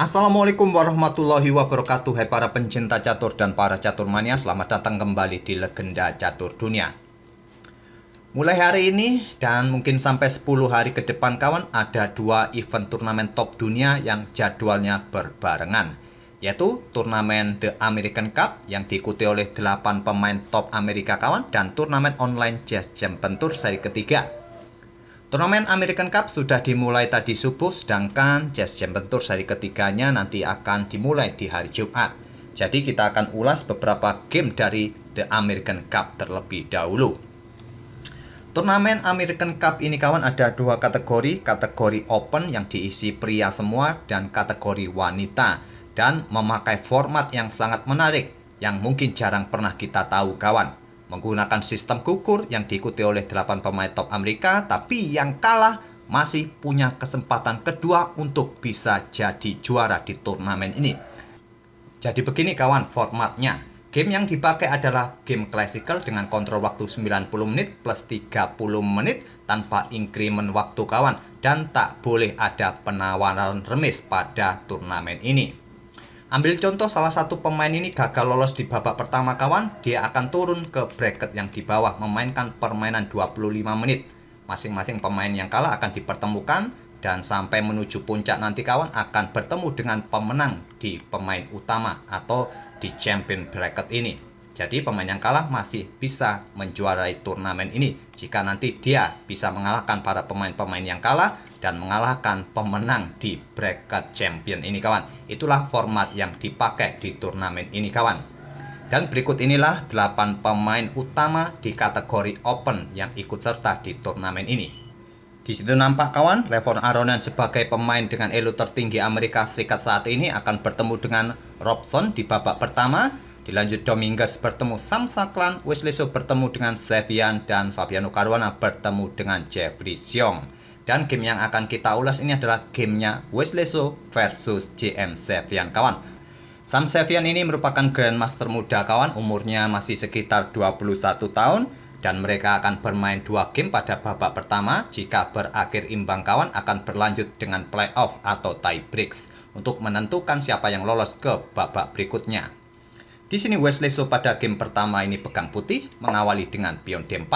Assalamualaikum warahmatullahi wabarakatuh. Hai para pencinta catur dan para catur mania, selamat datang kembali di Legenda Catur Dunia. Mulai hari ini dan mungkin sampai 10 hari ke depan kawan, ada dua event turnamen top dunia yang jadwalnya berbarengan, yaitu turnamen The American Cup yang diikuti oleh 8 pemain top Amerika kawan, dan turnamen online Chess Champion Tour seri ketiga. Turnamen American Cup sudah dimulai tadi subuh, sedangkan Chess Champion Tour seri ketiganya nanti akan dimulai di hari Jumat. Jadi kita akan ulas beberapa game dari The American Cup terlebih dahulu. Turnamen American Cup ini kawan ada dua kategori, kategori open yang diisi pria semua dan kategori wanita, dan memakai format yang sangat menarik yang mungkin jarang pernah kita tahu kawan. Menggunakan sistem gugur yang diikuti oleh 8 pemain top Amerika, tapi yang kalah masih punya kesempatan kedua untuk bisa jadi juara di turnamen ini. Jadi begini kawan formatnya. Game yang dipakai adalah game classical dengan kontrol waktu 90 menit plus 30 menit tanpa increment waktu kawan, dan tak boleh ada penawaran remis pada turnamen ini. Ambil contoh salah satu pemain ini gagal lolos di babak pertama kawan, dia akan turun ke bracket yang di bawah memainkan permainan 25 menit. Masing-masing pemain yang kalah akan dipertemukan dan sampai menuju puncak nanti kawan akan bertemu dengan pemenang di pemain utama atau di champion bracket ini. Jadi pemain yang kalah masih bisa menjuarai turnamen ini jika nanti dia bisa mengalahkan para pemain-pemain yang kalah dan mengalahkan pemenang di bracket champion ini kawan. Itulah format yang dipakai di turnamen ini kawan. Dan berikut inilah 8 pemain utama di kategori open yang ikut serta di turnamen ini. Di situ nampak kawan, Levon Aronen sebagai pemain dengan elo tertinggi Amerika Serikat saat ini akan bertemu dengan Robson di babak pertama. Dilanjut Dominguez bertemu Sam Saklan, Wesley So bertemu dengan Sevian, dan Fabiano Caruana bertemu dengan Jeffrey Xiong. Dan game yang akan kita ulas ini adalah gamenya Wesley So versus JM Sevian kawan. Sam Sevian ini merupakan Grandmaster muda kawan, umurnya masih sekitar 21 tahun. Dan mereka akan bermain 2 game pada babak pertama. Jika berakhir imbang kawan akan berlanjut dengan playoff atau tie breaks untuk menentukan siapa yang lolos ke babak berikutnya. Di sini Wesley So pada game pertama ini pegang putih, mengawali dengan pion D4,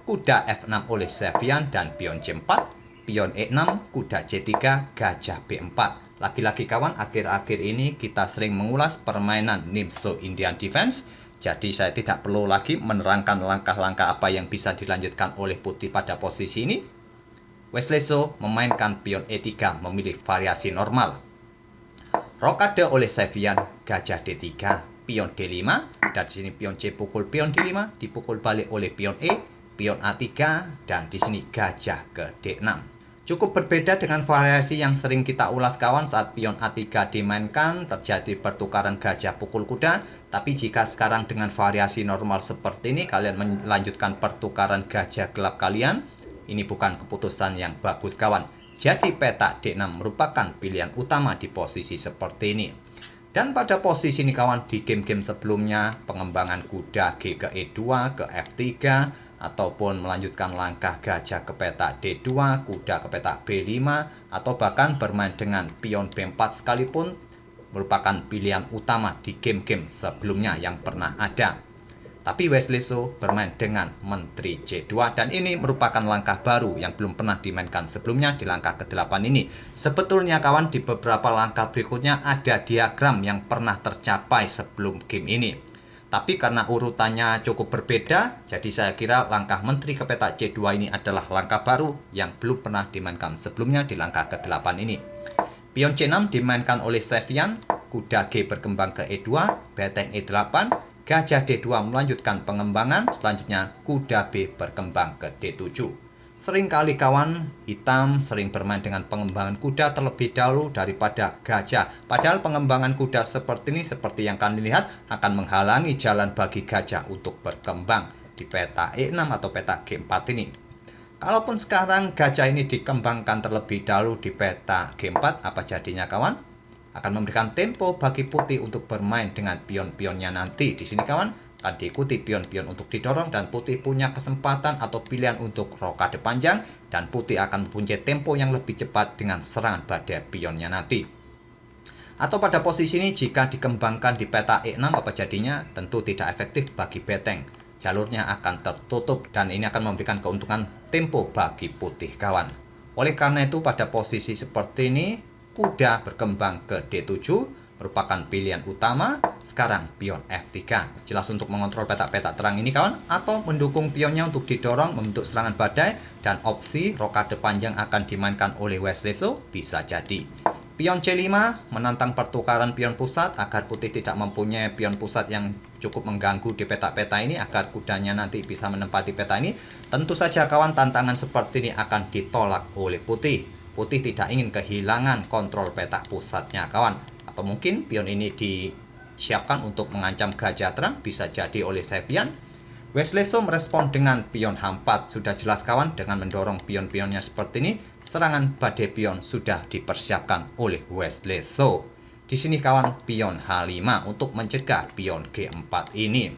kuda F6 oleh Sevian dan pion C4, pion E6, kuda C3, gajah B4. Lagi-lagi kawan, akhir-akhir ini kita sering mengulas permainan Nimzo Indian Defense. Jadi saya tidak perlu lagi menerangkan langkah-langkah apa yang bisa dilanjutkan oleh putih pada posisi ini. Wesley So memainkan pion E3 memilih variasi normal. Rokade oleh Sevian, gajah D3, pion D5, dan di sini pion C pukul pion D5, dipukul balik oleh pion E, pion A3, dan di sini gajah ke D6. Cukup berbeda dengan variasi yang sering kita ulas kawan saat pion A3 dimainkan terjadi pertukaran gajah pukul kuda. Tapi jika sekarang dengan variasi normal seperti ini kalian melanjutkan pertukaran gajah gelap kalian, ini bukan keputusan yang bagus kawan. Jadi petak D6 merupakan pilihan utama di posisi seperti ini. Dan pada posisi ini kawan, di game-game sebelumnya pengembangan kuda G ke E2 ke F3 ataupun melanjutkan langkah gajah ke petak D2, kuda ke petak B5, atau bahkan bermain dengan pion B4 sekalipun merupakan pilihan utama di game-game sebelumnya yang pernah ada. Tapi Wesley So bermain dengan menteri C2 dan ini merupakan langkah baru yang belum pernah dimainkan sebelumnya di langkah ke-8 ini. Sebetulnya kawan di beberapa langkah berikutnya ada diagram yang pernah tercapai sebelum game ini. Tapi karena urutannya cukup berbeda, jadi saya kira langkah menteri ke petak C2 ini adalah langkah baru yang belum pernah dimainkan sebelumnya di langkah ke-8 ini. Pion C6 dimainkan oleh Sevian, kuda G berkembang ke E2, beteng E8, gajah D2 melanjutkan pengembangan, selanjutnya kuda B berkembang ke D7. Seringkali kawan hitam sering bermain dengan pengembangan kuda terlebih dahulu daripada gajah. Padahal pengembangan kuda seperti ini, seperti yang kalian lihat, akan menghalangi jalan bagi gajah untuk berkembang di peta E6 atau peta G4 ini. Kalaupun sekarang gajah ini dikembangkan terlebih dahulu di peta G4, apa jadinya kawan? Akan memberikan tempo bagi putih untuk bermain dengan pion-pionnya nanti. Di sini kawan, akan diikuti pion-pion untuk didorong dan putih punya kesempatan atau pilihan untuk rokade panjang dan putih akan mempunyai tempo yang lebih cepat dengan serangan pada pionnya nanti. Atau pada posisi ini jika dikembangkan di peta E6 apa jadinya? Tentu tidak efektif bagi beteng. Jalurnya akan tertutup dan ini akan memberikan keuntungan tempo bagi putih kawan. Oleh karena itu pada posisi seperti ini kuda berkembang ke D7 merupakan pilihan utama. Sekarang pion F3 jelas untuk mengontrol petak-petak terang ini kawan, atau mendukung pionnya untuk didorong membentuk serangan badai, dan opsi rokade panjang akan dimainkan oleh Wesleso bisa jadi. Pion C5 menantang pertukaran pion pusat agar putih tidak mempunyai pion pusat yang cukup mengganggu di peta-peta ini agar kudanya nanti bisa menempati peta ini. Tentu saja kawan, tantangan seperti ini akan ditolak oleh putih. Putih tidak ingin kehilangan kontrol peta pusatnya kawan. Atau mungkin pion ini disiapkan untuk mengancam gajah terang, bisa jadi oleh Sevian. Wesleso merespon dengan pion H4. Sudah jelas kawan, dengan mendorong pion-pionnya seperti ini, serangan badai pion sudah dipersiapkan oleh Wesleso. Di sini kawan, pion H5 untuk mencegah pion G4 ini.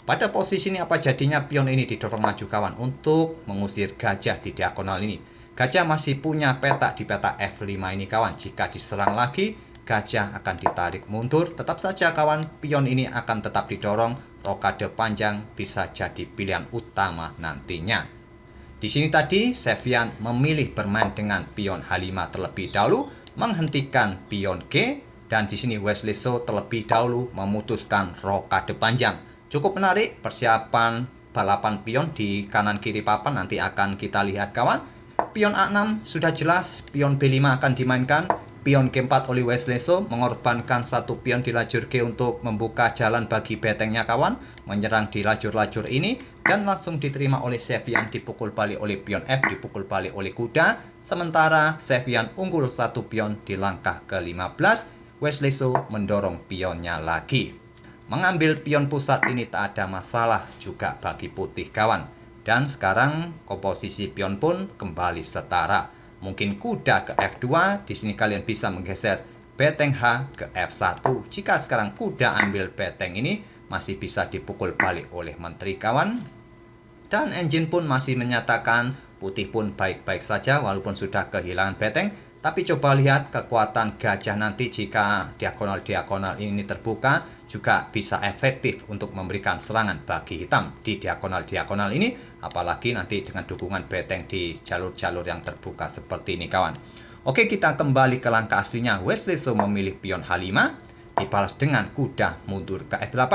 Pada posisi ini apa jadinya? Pion ini didorong maju kawan untuk mengusir gajah di diagonal ini. Gajah masih punya peta di peta F5 ini kawan. Jika diserang lagi, gajah akan ditarik mundur. Tetap saja kawan, pion ini akan tetap didorong. Rokade panjang bisa jadi pilihan utama nantinya. Di sini tadi Sevian memilih bermain dengan pion H5 terlebih dahulu, menghentikan pion G, dan di sini Wesleso terlebih dahulu memutuskan rokade panjang. Cukup menarik persiapan balapan pion di kanan kiri papan, nanti akan kita lihat kawan. Pion A6 sudah jelas, pion B5 akan dimainkan. Pion G4 oleh Wesleso mengorbankan satu pion di lajur G untuk membuka jalan bagi betengnya kawan, menyerang di lajur-lajur ini, dan langsung diterima oleh Sevian, dipukul balik oleh pion F, dipukul balik oleh kuda. Sementara Sevian unggul satu pion di langkah ke-15, Wesleso mendorong pionnya lagi. Mengambil pion pusat ini tak ada masalah juga bagi putih kawan. Dan sekarang komposisi pion pun kembali setara. Mungkin kuda ke F2, di sini kalian bisa menggeser beteng H ke F1. Jika sekarang kuda ambil beteng ini, masih bisa dipukul balik oleh menteri kawan. Dan engine pun masih menyatakan putih pun baik-baik saja walaupun sudah kehilangan beteng. Tapi coba lihat kekuatan gajah nanti jika diagonal-diagonal ini terbuka, juga bisa efektif untuk memberikan serangan bagi hitam di diagonal-diagonal ini, apalagi nanti dengan dukungan beteng di jalur-jalur yang terbuka seperti ini kawan. Oke, kita kembali ke langkah aslinya. Wesleso memilih pion H5 dibalas dengan kuda mundur ke F8.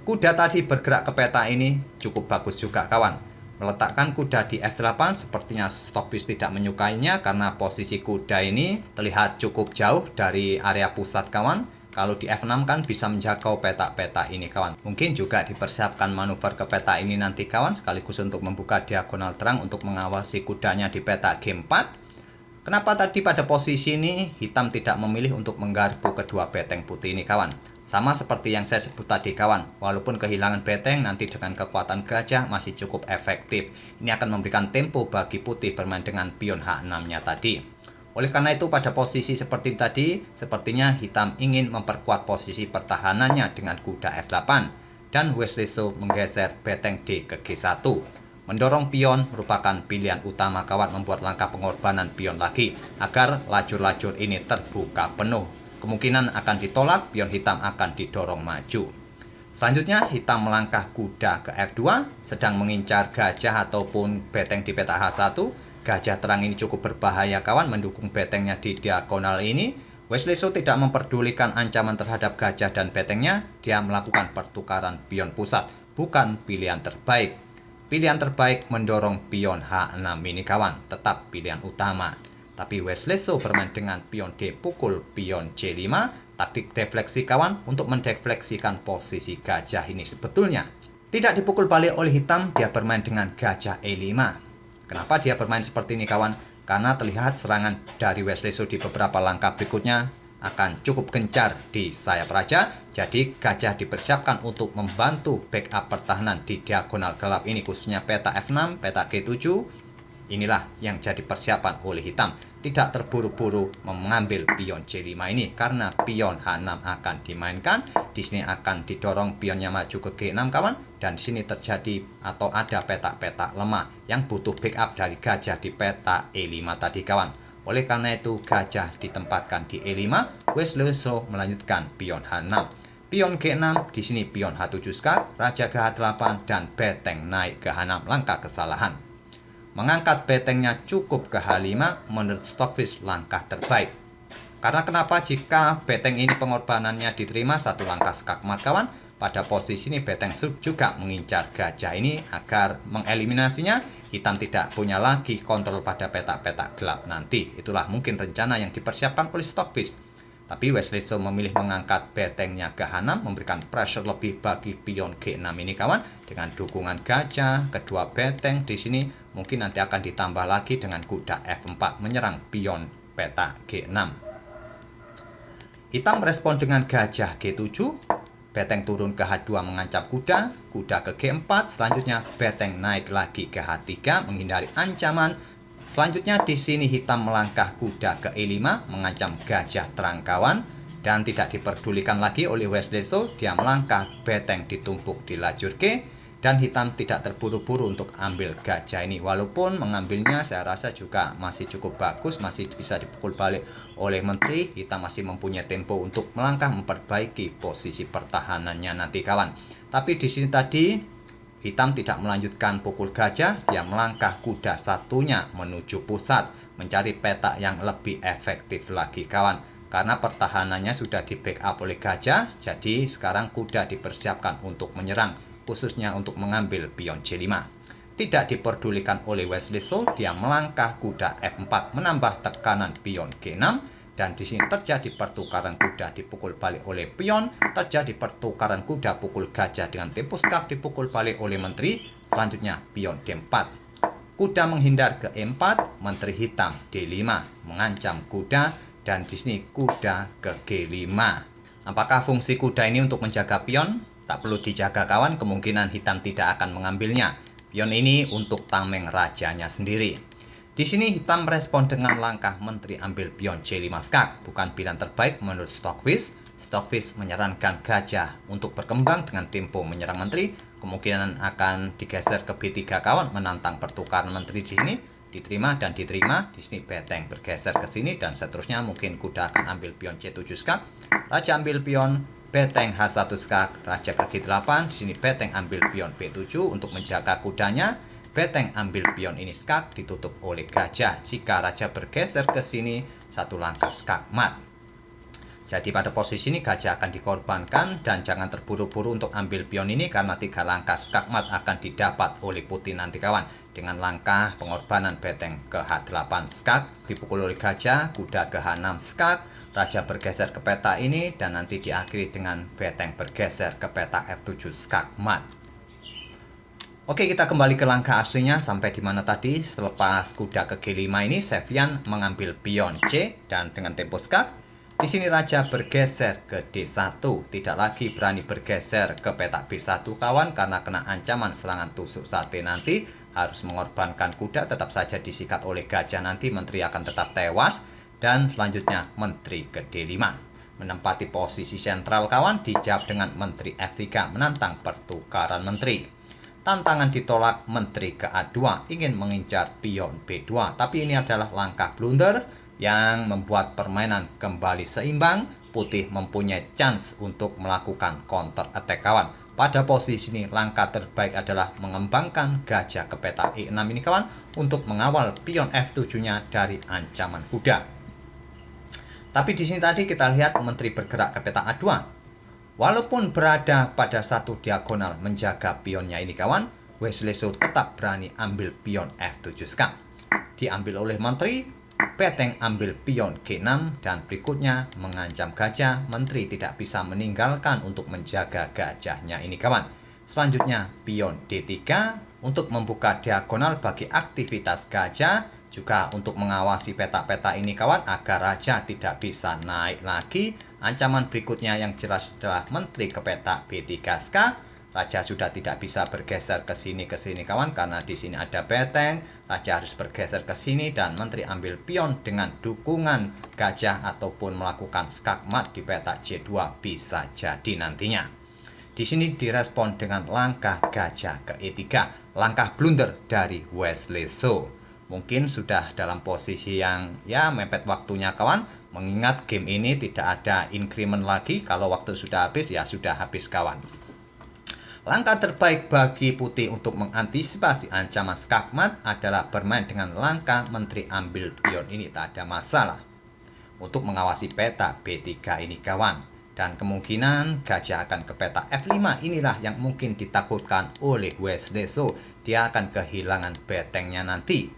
Kuda tadi bergerak ke peta ini cukup bagus juga kawan. Meletakkan kuda di F8 sepertinya stopis tidak menyukainya karena posisi kuda ini terlihat cukup jauh dari area pusat kawan. Kalau di F6 kan bisa menjangkau peta-peta ini kawan. Mungkin juga dipersiapkan manuver ke peta ini nanti kawan, sekaligus untuk membuka diagonal terang untuk mengawasi kudanya di peta G4. Kenapa tadi pada posisi ini hitam tidak memilih untuk menggarpu kedua beteng putih ini kawan? Sama seperti yang saya sebut tadi kawan, walaupun kehilangan beteng, nanti dengan kekuatan gajah masih cukup efektif. Ini akan memberikan tempo bagi putih bermain dengan pion H6-nya tadi. Oleh karena itu pada posisi seperti tadi, sepertinya hitam ingin memperkuat posisi pertahanannya dengan kuda F8. Dan Wesleso menggeser beteng D ke G1. Mendorong pion merupakan pilihan utama kawan, membuat langkah pengorbanan pion lagi agar lajur-lajur ini terbuka penuh. Kemungkinan akan ditolak, pion hitam akan didorong maju. Selanjutnya hitam melangkah kuda ke F2, sedang mengincar gajah ataupun beteng di peta H1. Gajah terang ini cukup berbahaya kawan, mendukung betengnya di diagonal ini. Wesleso tidak memperdulikan ancaman terhadap gajah dan betengnya, dia melakukan pertukaran pion pusat, bukan pilihan terbaik. Pilihan terbaik mendorong pion H6 ini kawan, tetap pilihan utama. Tapi Wesleso bermain dengan pion D pukul pion C5, taktik defleksi kawan untuk mendefleksikan posisi gajah ini sebetulnya. Tidak dipukul balik oleh hitam, dia bermain dengan gajah E5. Kenapa dia bermain seperti ini kawan? Karena terlihat serangan dari Wesleso di beberapa langkah berikutnya akan cukup gencar di sayap raja. Jadi gajah dipersiapkan untuk membantu backup pertahanan di diagonal gelap ini, khususnya peta F6, peta G7. Inilah yang jadi persiapan oleh hitam. Tidak terburu-buru mengambil pion C5 ini karena pion H6 akan dimainkan. Di sini akan didorong pionnya maju ke G6 kawan, dan di sini terjadi atau ada peta-peta lemah yang butuh backup dari gajah di peta E5 tadi kawan. Oleh karena itu gajah ditempatkan di E5, Wesley So melanjutkan pion H6. Pion G6, di sini pion H7 skak, raja ke H8, dan beteng naik ke H6, langkah kesalahan. Mengangkat betengnya cukup ke H5, menurut Stockfish langkah terbaik. Karena kenapa? Jika beteng ini pengorbanannya diterima satu langkah skak mat kawan, pada posisi ini beteng juga mengincar gajah ini agar mengeliminasinya. Hitam tidak punya lagi kontrol pada petak-petak gelap nanti. Itulah mungkin rencana yang dipersiapkan oleh Stockfish. Tapi Wesley So memilih mengangkat betengnya ke H6, memberikan pressure lebih bagi pion G6 ini kawan. Dengan dukungan gajah, kedua beteng di sini mungkin nanti akan ditambah lagi dengan kuda F4 menyerang pion petak G6. Hitam merespon dengan gajah G7, beteng turun ke H2 mengancam kuda, kuda ke G4, selanjutnya beteng naik lagi ke H3 menghindari ancaman. Selanjutnya di sini hitam melangkah kuda ke E5 mengancam gajah terang kawan, dan tidak diperdulikan lagi oleh Wesley So. Dia melangkah, beteng ditumpuk di lajur G, dan hitam tidak terburu-buru untuk ambil gajah ini. Walaupun mengambilnya saya rasa juga masih cukup bagus, masih bisa dipukul balik oleh menteri. Hitam masih mempunyai tempo untuk melangkah memperbaiki posisi pertahanannya nanti kawan. Tapi di sini tadi hitam tidak melanjutkan pukul gajah, dia melangkah kuda satunya menuju pusat, mencari petak yang lebih efektif lagi kawan. Karena pertahanannya sudah di backup oleh gajah, jadi sekarang kuda dipersiapkan untuk menyerang, khususnya untuk mengambil pion C5. Tidak diperdulikan oleh Wesley So, dia melangkah kuda F4 menambah tekanan pion G6. Dan di sini terjadi pertukaran kuda dipukul balik oleh pion, terjadi pertukaran kuda pukul gajah dengan tempo skak dipukul balik oleh menteri. Selanjutnya pion D4. Kuda menghindar ke E4, menteri hitam D5 mengancam kuda, dan di sini kuda ke G5. Apakah fungsi kuda ini untuk menjaga pion? Tak perlu dijaga kawan, kemungkinan hitam tidak akan mengambilnya. Pion ini untuk tameng rajanya sendiri. Di sini hitam merespon dengan langkah menteri ambil pion C5 skak, bukan pilihan terbaik menurut Stockfish. Stockfish menyarankan gajah untuk berkembang dengan tempo menyerang menteri. Kemungkinan akan digeser ke B3 kawan, menantang pertukaran menteri di sini. Diterima dan diterima. Di sini beteng bergeser ke sini dan seterusnya. Mungkin kuda akan ambil pion C7 skak. Raja ambil pion, beteng H1 skak, raja ke G8. Di sini beteng ambil pion B7 untuk menjaga kudanya. Beteng ambil pion ini skak, ditutup oleh gajah. Jika raja bergeser ke sini, satu langkah skak mat. Jadi pada posisi ini gajah akan dikorbankan, dan jangan terburu-buru untuk ambil pion ini karena 3 langkah skak mat akan didapat oleh putih nanti kawan. Dengan langkah pengorbanan beteng ke H8 skak, dipukul oleh gajah, kuda ke H6 skak, raja bergeser ke peta ini, dan nanti diakhiri dengan beteng bergeser ke peta F7 skak mat. Oke, kita kembali ke langkah aslinya. Sampai di mana tadi? Selepas kuda ke G5 ini, Sevian mengambil pion C dan dengan tempo skak. Di sini raja bergeser ke D1, tidak lagi berani bergeser ke petak B1 kawan, karena kena ancaman serangan tusuk sate nanti. Harus mengorbankan kuda, tetap saja disikat oleh gajah nanti, menteri akan tetap tewas. Dan selanjutnya menteri ke D5. Menempati posisi sentral kawan, dijawab dengan menteri F3 menantang pertukaran menteri. Tantangan ditolak, menteri ke A2 ingin mengincar pion B2, tapi ini adalah langkah blunder yang membuat permainan kembali seimbang. Putih mempunyai chance untuk melakukan counter attack kawan. Pada posisi ini langkah terbaik adalah mengembangkan gajah ke peta E6 ini kawan, untuk mengawal pion F7-nya dari ancaman kuda. Tapi di sini tadi kita lihat menteri bergerak ke peta A2. Walaupun berada pada satu diagonal menjaga pionnya ini kawan, Wesley So tetap berani ambil pion F7 skak. Diambil oleh menteri, beteng ambil pion G6, dan berikutnya mengancam gajah. Menteri tidak bisa meninggalkan untuk menjaga gajahnya ini kawan. Selanjutnya pion D3 untuk membuka diagonal bagi aktivitas gajah, juga untuk mengawasi peta-peta ini kawan agar raja tidak bisa naik lagi. Ancaman berikutnya yang jelas adalah menteri ke peta B3 skak. Raja sudah tidak bisa bergeser ke sini kawan, karena di sini ada beteng. Raja harus bergeser ke sini dan menteri ambil pion dengan dukungan gajah ataupun melakukan skak mat di peta C2 bisa jadi nantinya. Di sini direspon dengan langkah gajah ke E3, langkah blunder dari Wesley So. mungkin sudah dalam posisi yang ya mepet waktunya kawan. Mengingat game ini tidak ada increment lagi, kalau waktu sudah habis ya sudah habis kawan. Langkah terbaik bagi putih untuk mengantisipasi ancaman skakmat adalah bermain dengan langkah menteri ambil pion ini, tak ada masalah. Untuk mengawasi peta B3 ini kawan. Dan kemungkinan gajah akan ke peta F5 inilah yang mungkin ditakutkan oleh Wesley So. Dia akan kehilangan betengnya nanti.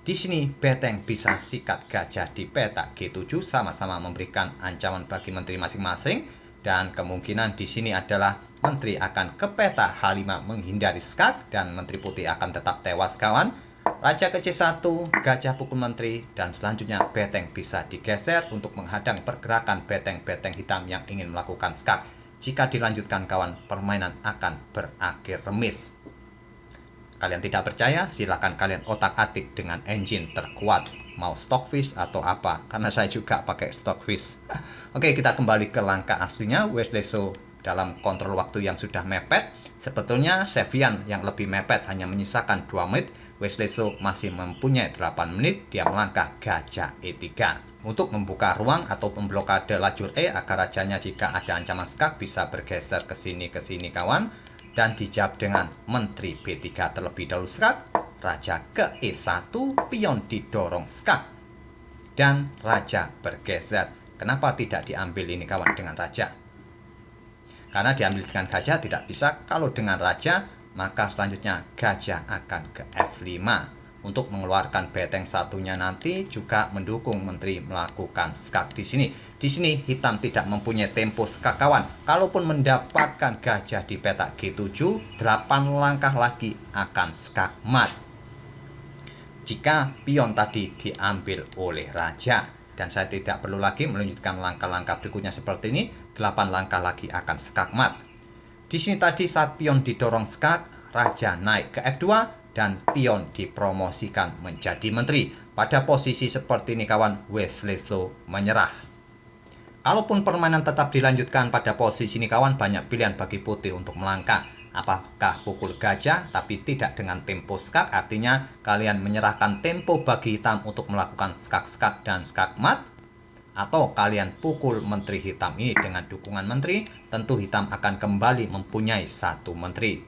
Di sini beteng bisa sikat gajah di peta G7, sama-sama memberikan ancaman bagi menteri masing-masing. Dan kemungkinan di sini adalah menteri akan ke peta H5 menghindari skak, dan menteri putih akan tetap tewas kawan. Raja ke C1, gajah pukul menteri, dan selanjutnya beteng bisa digeser untuk menghadang pergerakan beteng-beteng hitam yang ingin melakukan skak. Jika dilanjutkan kawan, permainan akan berakhir remis. Kalian tidak percaya? Silahkan kalian otak-atik dengan engine terkuat, mau Stockfish atau apa, karena saya juga pakai Stockfish. Oke, kita kembali ke langkah aslinya. Wesley So dalam kontrol waktu yang sudah mepet. Sebetulnya Sevian yang lebih mepet hanya menyisakan 2 menit. Wesley So masih mempunyai 8 menit. Dia melangkah gajah E3 untuk membuka ruang atau memblokade lajur E agar rajanya jika ada ancaman skak bisa bergeser ke sini kawan. Dan dijawab dengan menteri B3 terlebih dahulu skak. Raja ke E1, pion didorong skak, dan raja bergeser. Kenapa tidak diambil ini kawan dengan raja? Karena diambil dengan gajah tidak bisa. Kalau dengan raja, maka selanjutnya gajah akan ke F5 untuk mengeluarkan beteng satunya, nanti juga mendukung menteri melakukan skak di sini. Di sini hitam tidak mempunyai tempo skak kawan. Kalaupun mendapatkan gajah di peta G7, 8 langkah lagi akan skak mat. Jika pion tadi diambil oleh raja, dan saya tidak perlu lagi melanjutkan langkah-langkah berikutnya seperti ini, 8 langkah lagi akan skak mat. Di sini tadi saat pion didorong skak, raja naik ke F2 dan pion dipromosikan menjadi menteri. Pada posisi seperti ini kawan, Wesley So menyerah. Kalaupun permainan tetap dilanjutkan pada posisi ini kawan, banyak pilihan bagi putih untuk melangkah. Apakah pukul gajah tapi tidak dengan tempo skak, artinya kalian menyerahkan tempo bagi hitam untuk melakukan skak-skak dan skak mat, atau kalian pukul menteri hitam ini dengan dukungan menteri, tentu hitam akan kembali mempunyai 1 menteri.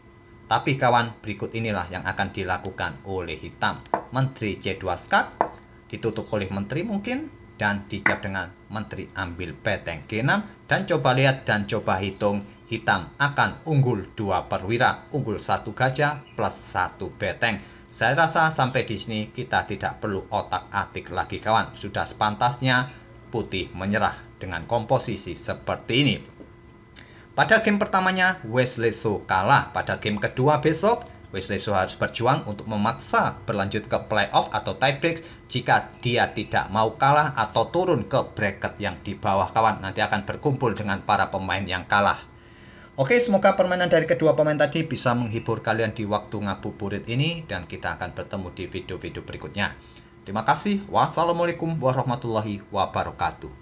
Tapi kawan, berikut inilah yang akan dilakukan oleh hitam. Menteri C2 skak, ditutup oleh menteri mungkin, dan dijawab dengan menteri ambil beteng G6, dan coba lihat dan coba hitung, hitam akan unggul 2 perwira, unggul 1 gajah plus 1 beteng. Saya rasa sampai di sini kita tidak perlu otak-atik lagi kawan. Sudah sepantasnya putih menyerah dengan komposisi seperti ini. Pada game pertamanya Wesley So kalah. Pada game kedua besok Wesley So harus berjuang untuk memaksa berlanjut ke playoff atau tiebreak. Jika dia tidak mau kalah atau turun ke bracket yang di bawah kawan, nanti akan berkumpul dengan para pemain yang kalah. Oke, semoga permainan dari kedua pemain tadi bisa menghibur kalian di waktu ngabuburit ini, dan kita akan bertemu di video-video berikutnya. Terima kasih. Wassalamualaikum warahmatullahi wabarakatuh.